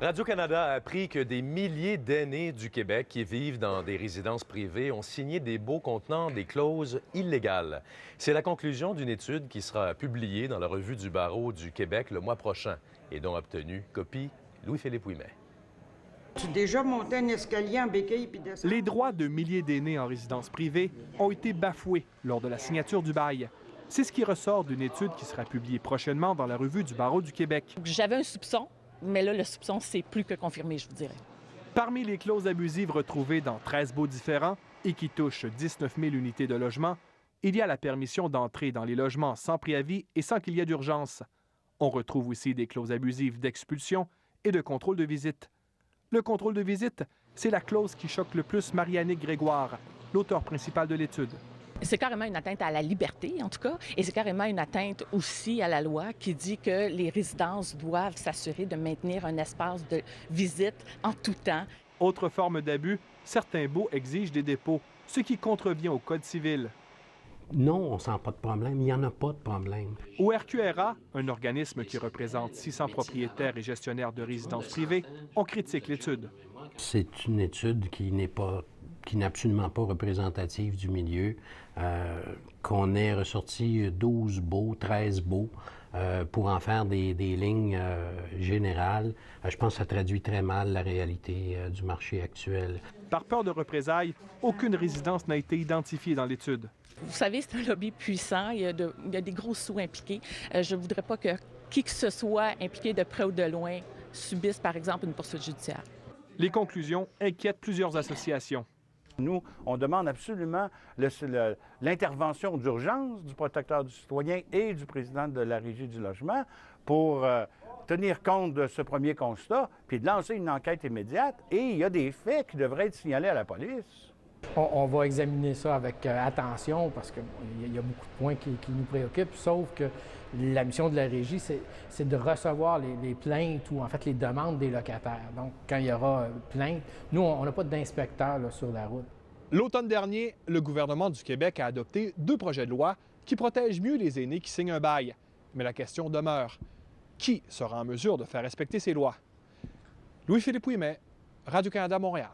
Radio-Canada a appris que des milliers d'aînés du Québec qui vivent dans des résidences privées ont signé des baux contenant des clauses illégales. C'est la conclusion d'une étude qui sera publiée dans la Revue du barreau du Québec le mois prochain et dont a obtenu copie Louis-Philippe Ouimet. Tu déjà monté un escalier en béquille puis descendu? Les droits de milliers d'aînés en résidence privée ont été bafoués lors de la signature du bail. C'est ce qui ressort d'une étude qui sera publiée prochainement dans la Revue du barreau du Québec. J'avais un soupçon, mais là, le soupçon, c'est plus que confirmé, je vous dirais. Parmi les clauses abusives retrouvées dans 13 baux différents et qui touchent 19 000 unités de logement, il y a la permission d'entrer dans les logements sans préavis et sans qu'il y ait d'urgence. On retrouve aussi des clauses abusives d'expulsion et de contrôle de visite. Le contrôle de visite, c'est la clause qui choque le plus Marie-Annick Grégoire, l'auteur principal de l'étude. C'est carrément une atteinte à la liberté, en tout cas, et c'est carrément une atteinte aussi à la loi qui dit que les résidences doivent s'assurer de maintenir un espace de visite en tout temps. Autre forme d'abus, certains baux exigent des dépôts, ce qui contrevient au Code civil. Non, on ne sent pas de problème. Il n'y en a pas de problème. Au RQRA, un organisme qui représente 600 propriétaires et gestionnaires de résidences privées, on critique l'étude. C'est une étude qui n'est absolument pas représentative du milieu. Qu'on ait ressorti 12 baux, 13 baux pour en faire des lignes générales, je pense que ça traduit très mal la réalité du marché actuel. Par peur de représailles, aucune résidence n'a été identifiée dans l'étude. Vous savez, c'est un lobby puissant, il y a des gros sous impliqués. Je ne voudrais pas que qui que ce soit impliqué de près ou de loin subisse, par exemple, une poursuite judiciaire. Les conclusions inquiètent plusieurs associations. Nous, on demande absolument l'intervention d'urgence du protecteur du citoyen et du président de la Régie du logement pour tenir compte de ce premier constat, puis de lancer une enquête immédiate. Et il y a des faits qui devraient être signalés à la police. On va examiner ça avec attention parce qu'il y a beaucoup de points qui nous préoccupent, sauf que la mission de la Régie, c'est de recevoir les plaintes ou en fait les demandes des locataires. Donc, quand il y aura plainte, nous, on n'a pas d'inspecteur sur la route. L'automne dernier, le gouvernement du Québec a adopté 2 projets de loi qui protègent mieux les aînés qui signent un bail. Mais la question demeure. Qui sera en mesure de faire respecter ces lois? Louis-Philippe Ouimet, Radio-Canada, Montréal.